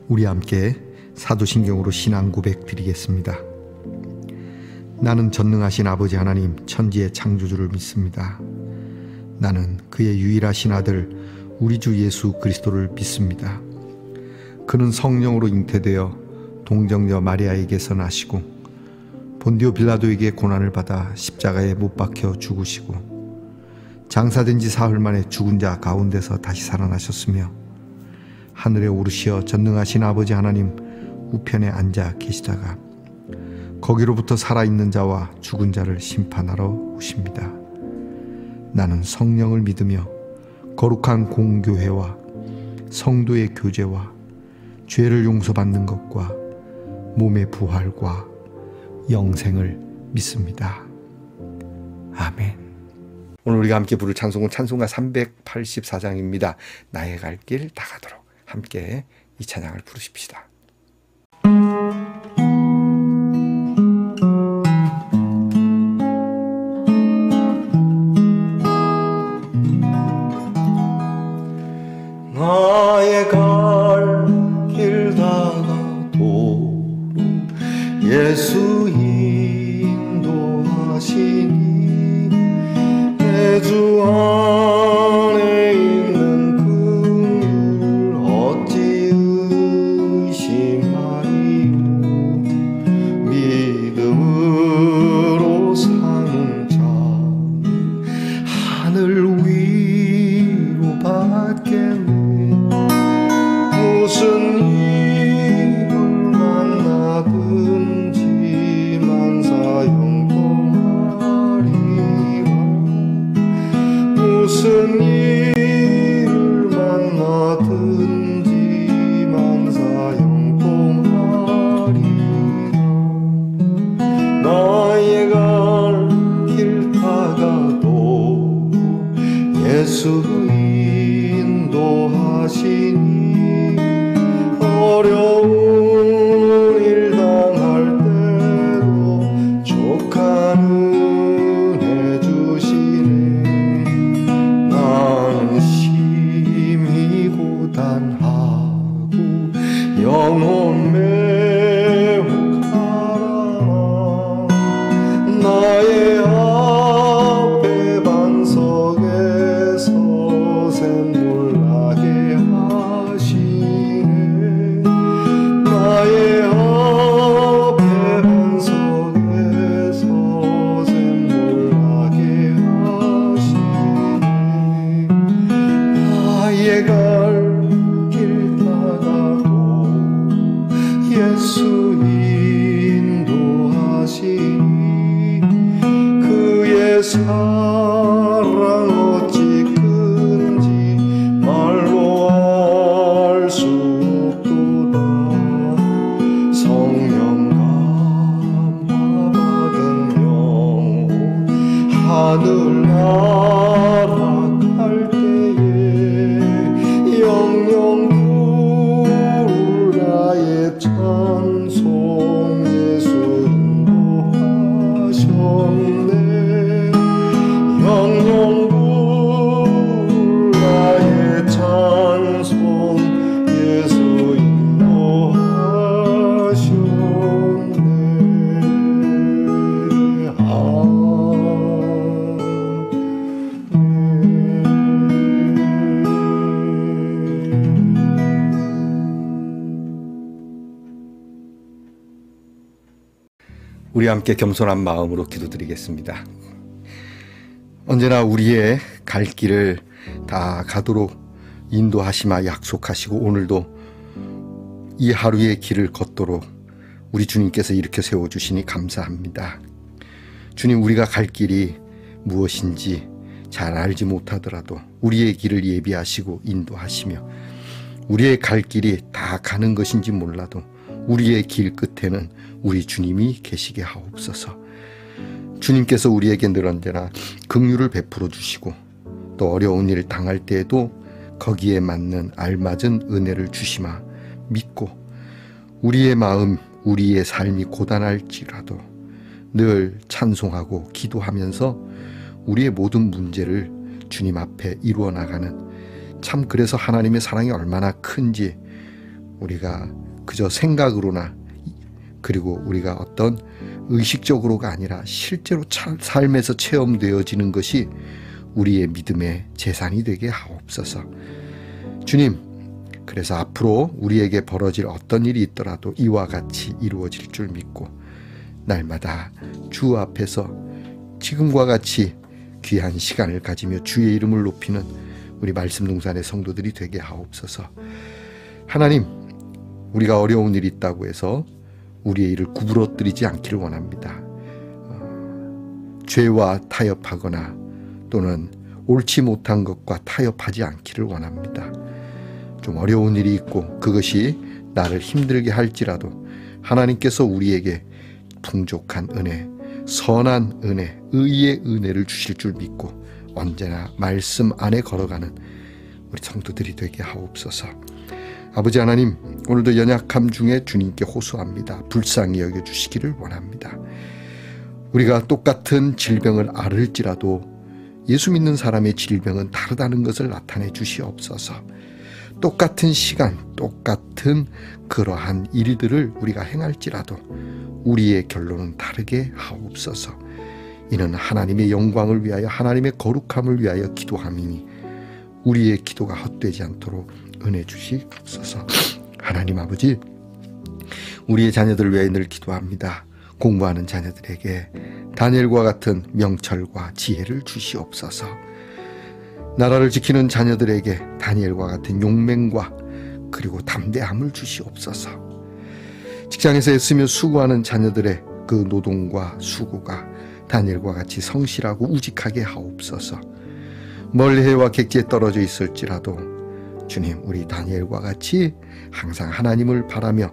우리 함께 사도신경으로 신앙 고백 드리겠습니다. 나는 전능하신 아버지 하나님 천지의 창조주를 믿습니다. 나는 그의 유일하신 아들 우리 주 예수 그리스도를 믿습니다. 그는 성령으로 잉태되어 동정녀 마리아에게서 나시고 본디오 빌라도에게 고난을 받아 십자가에 못 박혀 죽으시고 장사된 지 사흘 만에 죽은 자 가운데서 다시 살아나셨으며 하늘에 오르시어 전능하신 아버지 하나님 우편에 앉아 계시다가 거기로부터 살아있는 자와 죽은 자를 심판하러 오십니다. 나는 성령을 믿으며 거룩한 공교회와 성도의 교제와 죄를 용서받는 것과 몸의 부활과 영생을 믿습니다. 아멘. 오늘 우리가 함께 부를 찬송은 찬송가 384장입니다. 나의 갈 길 다 가도록. 함께 이 찬양을 부르십시다. 나의 갈 길 다 가도록 예수 인도하시니 내 주 안에 있는 긍휼 어찌 의심하리요. 믿음으로 사는 자는 하늘 위로 받겠네. 무슨 일을 만나든지 만사형통하리라. 무슨 일을 만나든지 만사형통하리라. 나의 갈 길 다 가도 예수 인도하시니 어려운 일 당할 때도 족한 은혜 주시네. 나는 심히 고단하고 영혼 매우 가라나. 나의 앞에 반석에서 샘물 나게 하시네. 나의 앞에 반석에서 샘물 나게 하시네. 나의 갈 길 다 가도 예수 인도하시니 그의 사랑 어찌 큰지 말로 알 수 없도다. 성령 감화 받은 영혼 하늘 날아갈 때에 영영 부를 나의 찬송 예수 인도하셨네. 영영 부를 나의 찬송 예수 인도하셨네. 우리 함께 겸손한 마음으로 기도드리겠습니다. 언제나 우리의 갈 길을 다 가도록 인도하시마 약속하시고 오늘도 이 하루의 길을 걷도록 우리 주님께서 이렇게 세워주시니 감사합니다. 주님, 우리가 갈 길이 무엇인지 잘 알지 못하더라도 우리의 길을 예비하시고 인도하시며 우리의 갈 길이 다 가는 것인지 몰라도 우리의 길 끝에는 우리 주님이 계시게 하옵소서. 주님께서 우리에게 늘 언제나 긍휼을 베풀어 주시고 또 어려운 일 당할 때에도 거기에 맞는 알맞은 은혜를 주시마 믿고 우리의 마음, 우리의 삶이 고단할지라도 늘 찬송하고 기도하면서 우리의 모든 문제를 주님 앞에 이루어 나가는, 참 그래서 하나님의 사랑이 얼마나 큰지 우리가 그저 생각으로나 그리고 우리가 어떤 의식적으로가 아니라 실제로 삶에서 체험되어지는 것이 우리의 믿음의 재산이 되게 하옵소서. 주님, 그래서 앞으로 우리에게 벌어질 어떤 일이 있더라도 이와 같이 이루어질 줄 믿고 날마다 주 앞에서 지금과 같이 귀한 시간을 가지며 주의 이름을 높이는 우리 말씀동산의 성도들이 되게 하옵소서. 하나님, 우리가 어려운 일이 있다고 해서 우리의 일을 구부러뜨리지 않기를 원합니다. 죄와 타협하거나 또는 옳지 못한 것과 타협하지 않기를 원합니다. 좀 어려운 일이 있고 그것이 나를 힘들게 할지라도 하나님께서 우리에게 풍족한 은혜, 선한 은혜, 의의 은혜를 주실 줄 믿고 언제나 말씀 안에 걸어가는 우리 성도들이 되게 하옵소서. 아버지 하나님, 오늘도 연약함 중에 주님께 호소합니다. 불쌍히 여겨주시기를 원합니다. 우리가 똑같은 질병을 앓을지라도 예수 믿는 사람의 질병은 다르다는 것을 나타내 주시옵소서. 똑같은 시간, 똑같은 그러한 일들을 우리가 행할지라도 우리의 결론은 다르게 하옵소서. 이는 하나님의 영광을 위하여 하나님의 거룩함을 위하여 기도함이니 우리의 기도가 헛되지 않도록 은혜 주시옵소서. 하나님 아버지, 우리의 자녀들을 위하여 늘 기도합니다. 공부하는 자녀들에게 다니엘과 같은 명철과 지혜를 주시옵소서. 나라를 지키는 자녀들에게 다니엘과 같은 용맹과 그리고 담대함을 주시옵소서. 직장에서 애쓰며 수고하는 자녀들의 그 노동과 수고가 다니엘과 같이 성실하고 우직하게 하옵소서. 멀리해와 객지에 떨어져 있을지라도 주님, 우리 다니엘과 같이 항상 하나님을 바라며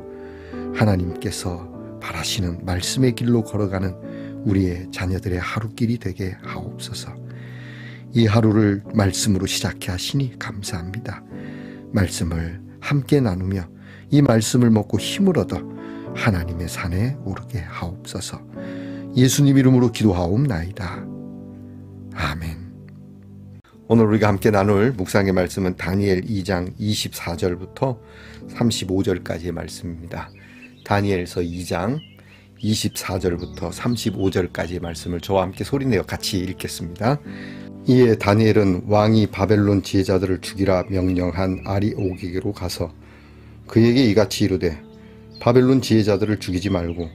하나님께서 바라시는 말씀의 길로 걸어가는 우리의 자녀들의 하루길이 되게 하옵소서. 이 하루를 말씀으로 시작해 하시니 감사합니다. 말씀을 함께 나누며 이 말씀을 먹고 힘을 얻어 하나님의 산에 오르게 하옵소서. 예수님 이름으로 기도하옵나이다. 아멘. 오늘 우리가 함께 나눌 묵상의 말씀은 다니엘 2장 24절부터 35절까지의 말씀입니다. 다니엘서 2장 24절부터 35절까지의 말씀을 저와 함께 소리내어 같이 읽겠습니다. 이에 다니엘은 왕이 바벨론 지혜자들을 죽이라 명령한 아리옥에게로 가서 그에게 이같이 이르되, 바벨론 지혜자들을 죽이지 말고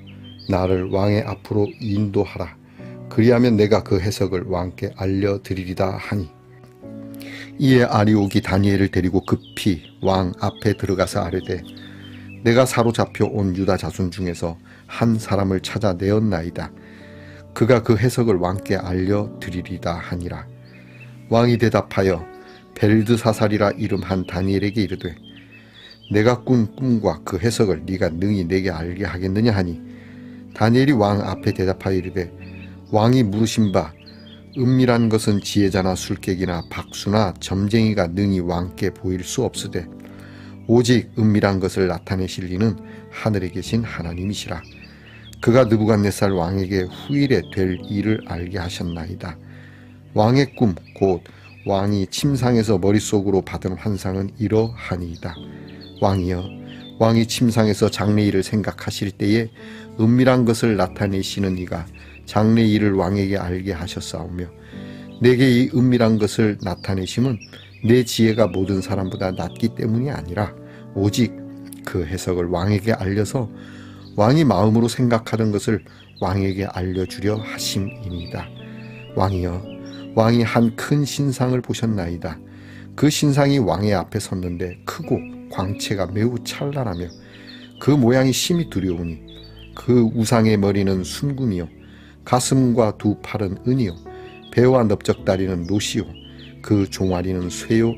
나를 왕의 앞으로 인도하라. 그리하면 내가 그 해석을 왕께 알려드리리다 하니, 이에 아리옥이 다니엘을 데리고 급히 왕 앞에 들어가서 아뢰되, 내가 사로잡혀 온 유다 자손 중에서 한 사람을 찾아내었나이다. 그가 그 해석을 왕께 알려드리리다 하니라. 왕이 대답하여 벨드사살이라 이름한 다니엘에게 이르되, 내가 꾼 꿈과 그 해석을 네가 능히 내게 알게 하겠느냐 하니, 다니엘이 왕 앞에 대답하여 이르되, 왕이 물으신 바 은밀한 것은 지혜자나 술객이나 박수나 점쟁이가 능히 왕께 보일 수 없으되 오직 은밀한 것을 나타내실 이는 하늘에 계신 하나님이시라. 그가 느부갓네살 왕에게 후일에 될 일을 알게 하셨나이다. 왕의 꿈 곧 왕이 침상에서 머릿속으로 받은 환상은 이러하니이다. 왕이여, 왕이 침상에서 장래일을 생각하실 때에 은밀한 것을 나타내시는 이가 장래일을 왕에게 알게 하셨사오며, 내게 이 은밀한 것을 나타내심은 내 지혜가 모든 사람보다 낮기 때문이 아니라 오직 그 해석을 왕에게 알려서 왕이 마음으로 생각하던 것을 왕에게 알려주려 하심이니이다. 왕이여, 왕이 한 큰 신상을 보셨나이다. 그 신상이 왕의 앞에 섰는데 크고 광채가 매우 찬란하며 그 모양이 심히 두려우니 그 우상의 머리는 순금이요 가슴과 두 팔은 은이요 배와 넓적다리는 노시요 그 종아리는 쇠요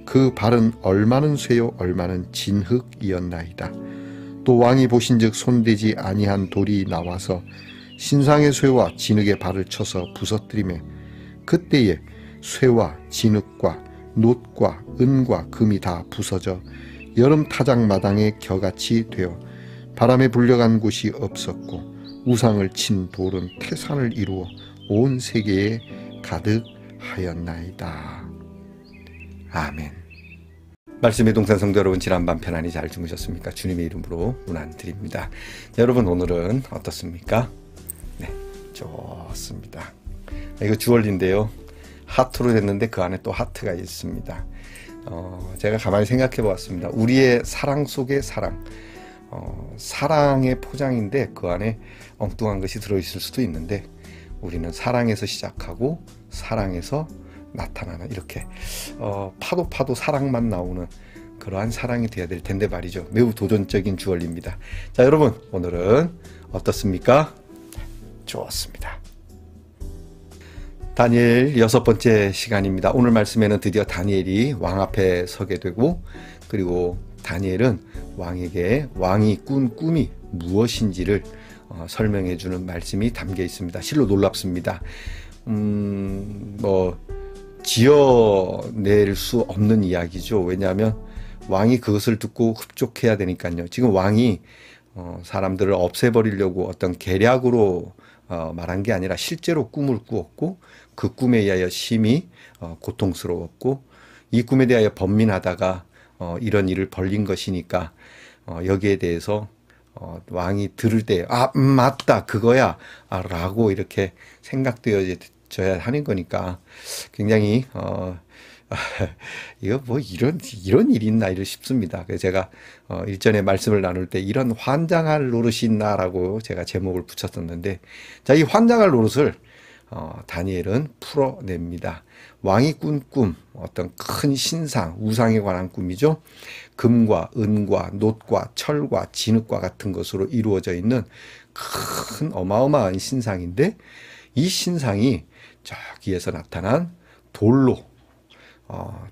그 발은 얼마는 쇠요 얼마는 진흙이었나이다. 또 왕이 보신즉 손대지 아니한 돌이 나와서 신상의 쇠와 진흙의 발을 쳐서 부서뜨리매 그때에 쇠와 진흙과 놋과 은과 금이 다 부서져 여름 타작마당에 겨같이 되어 바람에 불려간 곳이 없었고 우상을 친 돌은 태산을 이루어 온 세계에 가득하였나이다. 아멘. 말씀의 동산 성도 여러분, 지난밤 편안히 잘 주무셨습니까? 주님의 이름으로 문안드립니다. 여러분, 오늘은 어떻습니까? 네, 좋습니다. 이거 주얼리인데요. 하트로 됐는데 그 안에 또 하트가 있습니다. 제가 가만히 생각해 보았습니다. 우리의 사랑 속의 사랑, 사랑의 포장인데 그 안에 엉뚱한 것이 들어있을 수도 있는데, 우리는 사랑에서 시작하고 사랑에서 나타나는, 이렇게 파도 사랑만 나오는 그러한 사랑이 되어야 될 텐데 말이죠. 매우 도전적인 주얼리입니다. 자, 여러분, 오늘은 어떻습니까? 좋습니다. 다니엘 6번째 시간입니다. 오늘 말씀에는 드디어 다니엘이 왕 앞에 서게 되고, 그리고 다니엘은 왕에게 왕이 꾼 꿈이 무엇인지를 설명해 주는 말씀이 담겨 있습니다. 실로 놀랍습니다. 지어낼 수 없는 이야기죠. 왜냐하면 왕이 그것을 듣고 흡족해야 되니까요. 지금 왕이 사람들을 없애버리려고 어떤 계략으로 말한 게 아니라 실제로 꿈을 꾸었고, 그 꿈에 의하여 심히 고통스러웠고, 이 꿈에 대하여 번민하다가 이런 일을 벌린 것이니까 여기에 대해서 왕이 들을 때 맞다, 그거야 라고 이렇게 생각되어져야 하는 거니까 굉장히 이거 뭐 이런 일이 있나 이를 싶습니다. 그래서 제가 일전에 말씀을 나눌 때 이런 환장할 노릇이 있나라고 제가 제목을 붙였었는데, 자, 이 환장할 노릇을 다니엘은 풀어냅니다. 왕이 꾼 꿈, 어떤 큰 신상, 우상에 관한 꿈이죠. 금과 은과 놋과 철과 진흙과 같은 것으로 이루어져 있는 큰 어마어마한 신상인데, 이 신상이 저기에서 나타난 돌로,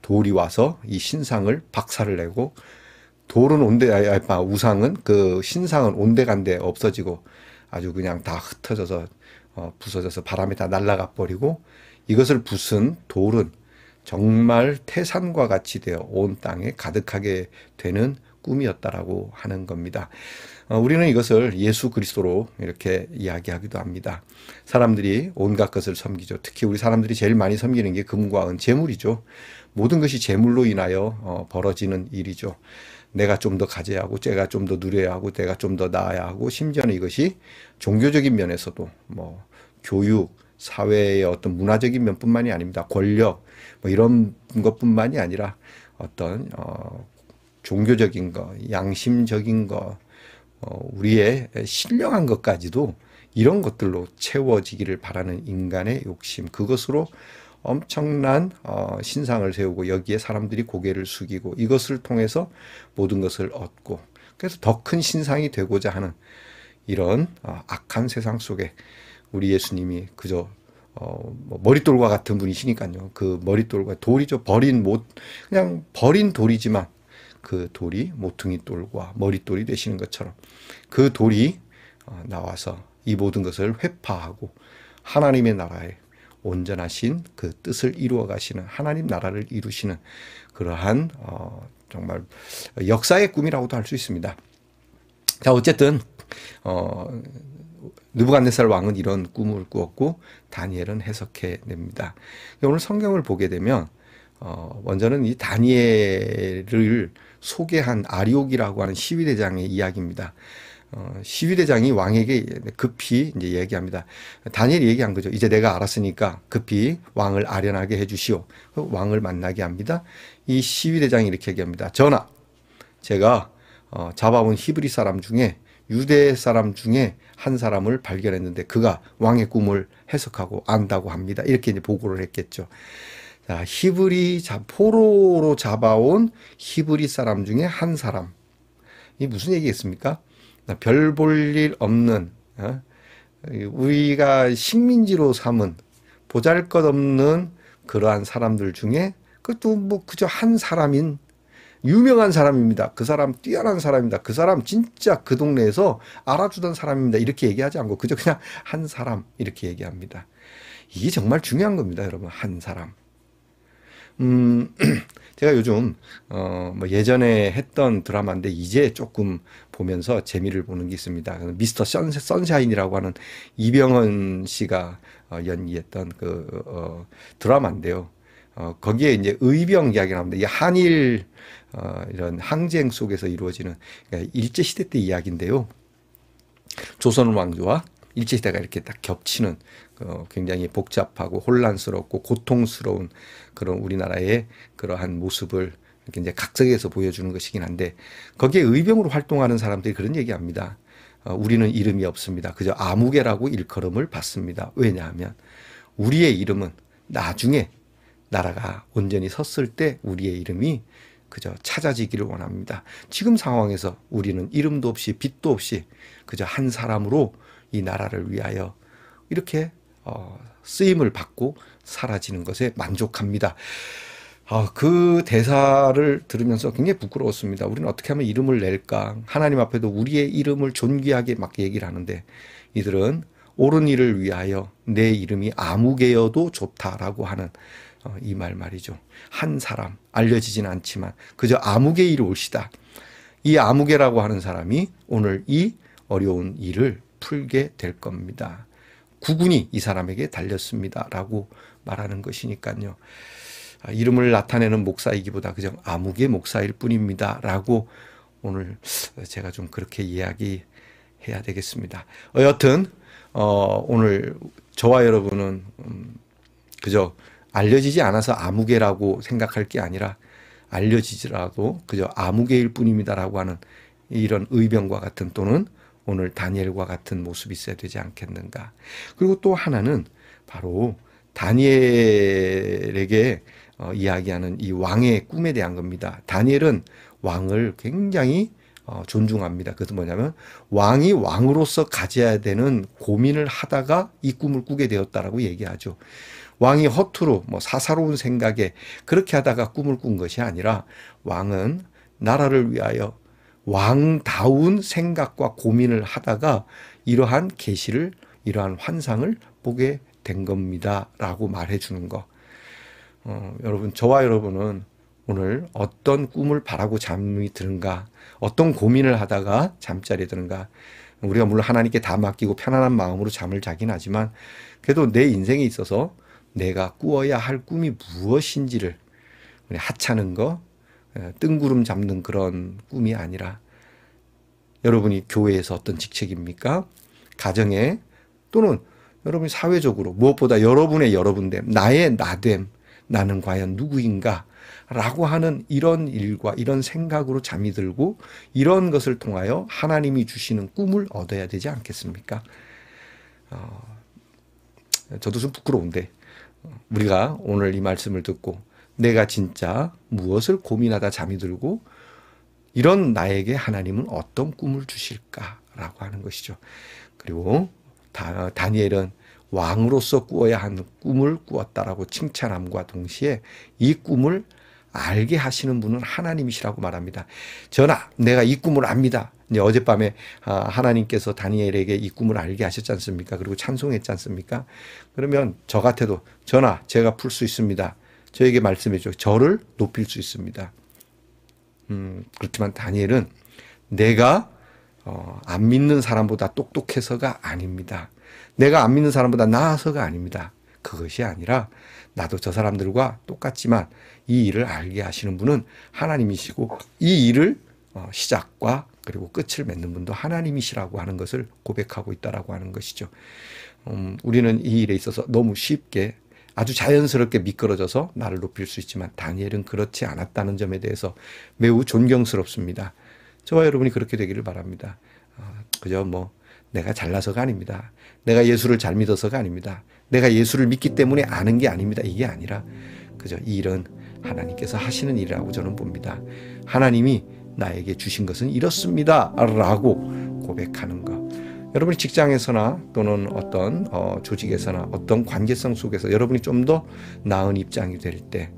돌이 와서 이 신상을 박살을 내고, 우상은, 그 신상은 온데간데 없어지고 아주 그냥 다 흩어져서 부서져서 바람에 다 날아가 버리고, 이것을 부순 돌은 정말 태산과 같이 되어 온 땅에 가득하게 되는 꿈이었다라고 하는 겁니다. 우리는 이것을 예수 그리스도로 이렇게 이야기하기도 합니다. 사람들이 온갖 것을 섬기죠. 특히 우리 사람들이 제일 많이 섬기는 게 금과 은, 재물이죠. 모든 것이 재물로 인하여 벌어지는 일이죠. 내가 좀 더 가져야 하고, 제가 좀 더 누려야 하고, 내가 좀 더 나아야 하고, 심지어는 이것이 종교적인 면에서도 교육, 사회의 어떤 문화적인 면뿐만이 아닙니다. 권력, 이런 것뿐만이 아니라 어떤 종교적인 것, 양심적인 것, 우리의 신령한 것까지도 이런 것들로 채워지기를 바라는 인간의 욕심, 그것으로 엄청난 신상을 세우고 여기에 사람들이 고개를 숙이고 이것을 통해서 모든 것을 얻고, 그래서 더 큰 신상이 되고자 하는 이런 악한 세상 속에 우리 예수님이 그저 머릿돌과 같은 분이시니까요. 그 머릿돌과 돌이죠. 그냥 버린 돌이지만 그 돌이 모퉁이 돌과 머릿돌이 되시는 것처럼 그 돌이 나와서 이 모든 것을 회파하고 하나님의 나라에 온전하신 그 뜻을 이루어 가시는, 하나님 나라를 이루시는 그러한 정말 역사의 꿈이라고도 할 수 있습니다. 자, 어쨌든 느부갓네살 왕은 이런 꿈을 꾸었고 다니엘은 해석해 냅니다. 오늘 성경을 보게 되면 먼저는 이 다니엘을 소개한 아리옥이라고 하는 시위대장의 이야기입니다. 시위대장이 왕에게 급히 이제 얘기합니다. 다니엘이 얘기한 거죠. 이제 내가 알았으니까 급히 왕을 아련하게 해주시오. 왕을 만나게 합니다. 이 시위대장이 이렇게 얘기합니다. 전하, 제가 잡아온 히브리 사람 중에, 유대 사람 중에 한 사람을 발견했는데 그가 왕의 꿈을 해석하고 안다고 합니다. 이렇게 이제 보고를 했겠죠. 자, 포로로 잡아온 히브리 사람 중에 한 사람. 이 무슨 얘기겠습니까? 별 볼 일 없는, 우리가 식민지로 삼은 보잘것없는 그러한 사람들 중에, 그것도 그저 한 사람인, 유명한 사람입니다. 그 사람 뛰어난 사람입니다. 그 사람 진짜 그 동네에서 알아주던 사람입니다. 이렇게 얘기하지 않고 그저 그냥 한 사람 이렇게 얘기합니다. 이게 정말 중요한 겁니다, 여러분. 한 사람. 제가 요즘 예전에 했던 드라마인데 이제 조금 보면서 재미를 보는 게 있습니다. 미스터 선샤인이라고 하는 이병헌 씨가 연기했던 그 드라마인데요. 거기에 이제 의병 이야기가 나옵니다. 이 한일 이런 항쟁 속에서 이루어지는, 그러니까 일제시대 때 이야기인데요. 조선 왕조와 일제시대가 이렇게 딱 겹치는 굉장히 복잡하고 혼란스럽고 고통스러운 그런 우리나라의 그러한 모습을 이렇게 이제 각색해서 보여주는 것이긴 한데, 거기에 의병으로 활동하는 사람들이 그런 얘기합니다. 우리는 이름이 없습니다. 그저 아무개라고 일컬음을 받습니다. 왜냐하면 우리의 이름은 나중에 나라가 온전히 섰을 때 우리의 이름이 그저 찾아지기를 원합니다. 지금 상황에서 우리는 이름도 없이 빛도 없이 그저 한 사람으로 이 나라를 위하여 이렇게 쓰임을 받고 사라지는 것에 만족합니다. 그 대사를 들으면서 굉장히 부끄러웠습니다. 우리는 어떻게 하면 이름을 낼까? 하나님 앞에도 우리의 이름을 존귀하게 막 얘기를 하는데, 이들은 옳은 일을 위하여 내 이름이 아무개여도 좋다라고 하는 이 말이죠. 한 사람, 알려지진 않지만 그저 아무개일 올시다. 이 아무개라고 하는 사람이 오늘 이 어려운 일을 풀게 될 겁니다. 국군이 이 사람에게 달렸습니다 라고 말하는 것이니까요. 이름을 나타내는 목사이기보다 그저 아무개 목사일 뿐입니다 라고 오늘 제가 좀 그렇게 이야기해야 되겠습니다. 여튼 오늘 저와 여러분은 그저 알려지지 않아서 아무개라고 생각할 게 아니라, 알려지더라도 그저 아무개일 뿐입니다 라고 하는 이런 의병과 같은, 또는 오늘 다니엘과 같은 모습이 있어야 되지 않겠는가. 그리고 또 하나는 바로 다니엘에게 이야기하는 이 왕의 꿈에 대한 겁니다. 다니엘은 왕을 굉장히 존중합니다. 그것은 뭐냐면 왕이 왕으로서 가져야 되는 고민을 하다가 이 꿈을 꾸게 되었다라고 얘기하죠. 왕이 허투루 사사로운 생각에 그렇게 하다가 꿈을 꾼 것이 아니라, 왕은 나라를 위하여 왕다운 생각과 고민을 하다가 이러한 계시를, 이러한 환상을 보게 된 겁니다 라고 말해 주는 거. 여러분, 저와 여러분은 오늘 어떤 꿈을 바라고 잠이 드는가, 어떤 고민을 하다가 잠자리에 드는가. 우리가 물론 하나님께 다 맡기고 편안한 마음으로 잠을 자긴 하지만, 그래도 내 인생에 있어서 내가 꾸어야 할 꿈이 무엇인지를, 하찮은 거, 뜬구름 잡는 그런 꿈이 아니라, 여러분이 교회에서 어떤 직책입니까? 가정에, 또는 여러분이 사회적으로, 무엇보다 여러분의 여러분됨, 나의 나됨, 나는 과연 누구인가? 라고 하는 이런 일과 이런 생각으로 잠이 들고, 이런 것을 통하여 하나님이 주시는 꿈을 얻어야 되지 않겠습니까? 저도 좀 부끄러운데, 우리가 오늘 이 말씀을 듣고 내가 진짜 무엇을 고민하다 잠이 들고, 이런 나에게 하나님은 어떤 꿈을 주실까라고 하는 것이죠. 그리고 다니엘은 왕으로서 꾸어야 하는 꿈을 꾸었다라고 칭찬함과 동시에 이 꿈을 알게 하시는 분은 하나님이시라고 말합니다. 전하, 내가 이 꿈을 압니다. 이제 어젯밤에 하나님께서 다니엘에게 이 꿈을 알게 하셨지 않습니까? 그리고 찬송했지 않습니까? 그러면 저 같아도, 전하, 제가 풀 수 있습니다. 저에게 말씀해 줘. 저를 높일 수 있습니다. 그렇지만 다니엘은 내가 안 믿는 사람보다 똑똑해서가 아닙니다. 내가 안 믿는 사람보다 나아서가 아닙니다. 그것이 아니라 나도 저 사람들과 똑같지만 이 일을 알게 하시는 분은 하나님이시고, 이 일을 시작과 그리고 끝을 맺는 분도 하나님이시라고 하는 것을 고백하고 있다라고 하는 것이죠. 우리는 이 일에 있어서 너무 쉽게 아주 자연스럽게 미끄러져서 나를 높일 수 있지만, 다니엘은 그렇지 않았다는 점에 대해서 매우 존경스럽습니다. 저와 여러분이 그렇게 되기를 바랍니다. 그저 내가 잘나서가 아닙니다. 내가 예수를 잘 믿어서가 아닙니다. 내가 예수를 믿기 때문에 아는 게 아닙니다. 이게 아니라 그저 이 일은 하나님께서 하시는 일이라고 저는 봅니다. 하나님이 나에게 주신 것은 이렇습니다 라고 고백하는 것. 여러분이 직장에서나 또는 어떤 조직에서나 어떤 관계성 속에서 여러분이 좀 더 나은 입장이 될 때,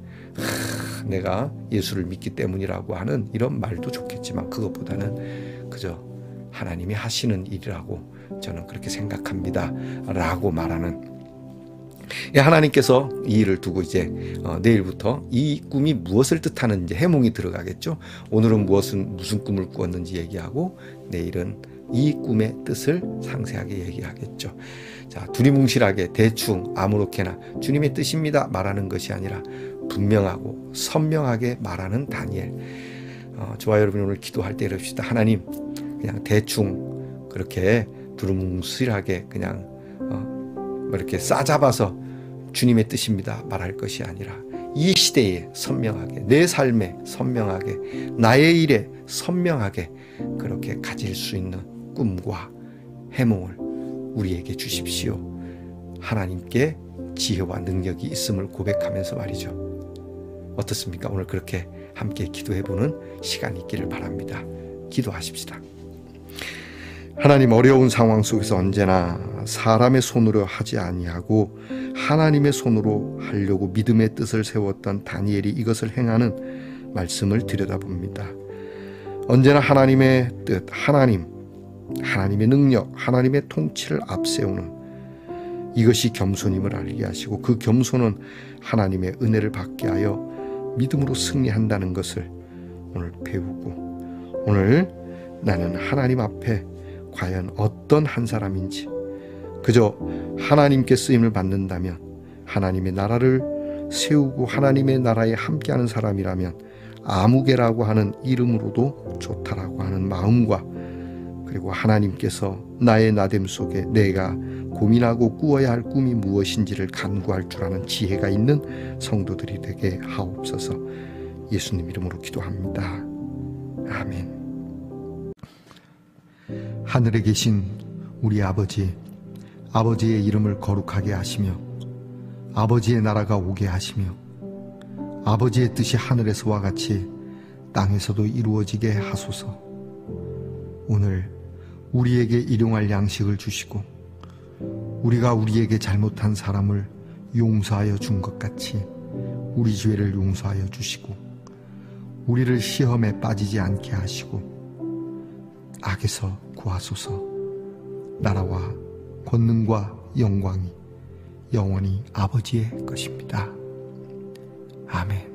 내가 예수를 믿기 때문이라고 하는 이런 말도 좋겠지만, 그것보다는 그저 하나님이 하시는 일이라고 저는 그렇게 생각합니다 라고 말하는, 하나님께서 이 일을 두고 이제 내일부터 이 꿈이 무엇을 뜻하는 이제 해몽이 들어가겠죠. 오늘은 무슨 꿈을 꾸었는지 얘기하고, 내일은 이 꿈의 뜻을 상세하게 얘기하겠죠. 자, 두리뭉실하게 대충 아무렇게나 주님의 뜻입니다 말하는 것이 아니라 분명하고 선명하게 말하는 다니엘. 저와 여러분이 오늘 기도할 때 이럽시다. 하나님, 그냥 대충 그렇게 두루뭉실하게 그냥 이렇게 싸잡아서 주님의 뜻입니다 말할 것이 아니라 이 시대에 선명하게, 내 삶에 선명하게, 나의 일에 선명하게 그렇게 가질 수 있는 꿈과 해몽을 우리에게 주십시오. 하나님께 지혜와 능력이 있음을 고백하면서 말이죠. 어떻습니까? 오늘 그렇게 함께 기도해보는 시간이 있기를 바랍니다. 기도하십시다. 하나님, 어려운 상황 속에서 언제나 사람의 손으로 하지 아니하고 하나님의 손으로 하려고 믿음의 뜻을 세웠던 다니엘이 이것을 행하는 말씀을 들여다봅니다. 언제나 하나님의 뜻, 하나님의 능력, 하나님의 통치를 앞세우는 이것이 겸손임을 알게 하시고, 그 겸손은 하나님의 은혜를 받게 하여 믿음으로 승리한다는 것을 오늘 배우고, 오늘 나는 하나님 앞에 과연 어떤 한 사람인지, 그저 하나님께 쓰임을 받는다면, 하나님의 나라를 세우고 하나님의 나라에 함께하는 사람이라면 아무개라고 하는 이름으로도 좋다라고 하는 마음과, 그리고 하나님께서 나의 나됨 속에 내가 고민하고 꾸어야 할 꿈이 무엇인지를 간구할 줄 아는 지혜가 있는 성도들이 되게 하옵소서. 예수님 이름으로 기도합니다. 아멘. 하늘에 계신 우리 아버지의 이름을 거룩하게 하시며 아버지의 나라가 오게 하시며 아버지의 뜻이 하늘에서와 같이 땅에서도 이루어지게 하소서. 오늘 우리에게 일용할 양식을 주시고 우리가 우리에게 잘못한 사람을 용서하여 준 것 같이 우리 죄를 용서하여 주시고 우리를 시험에 빠지지 않게 하시고 악에서 구하소서. 나라와 권능과 영광이 영원히 아버지의 것입니다. 아멘.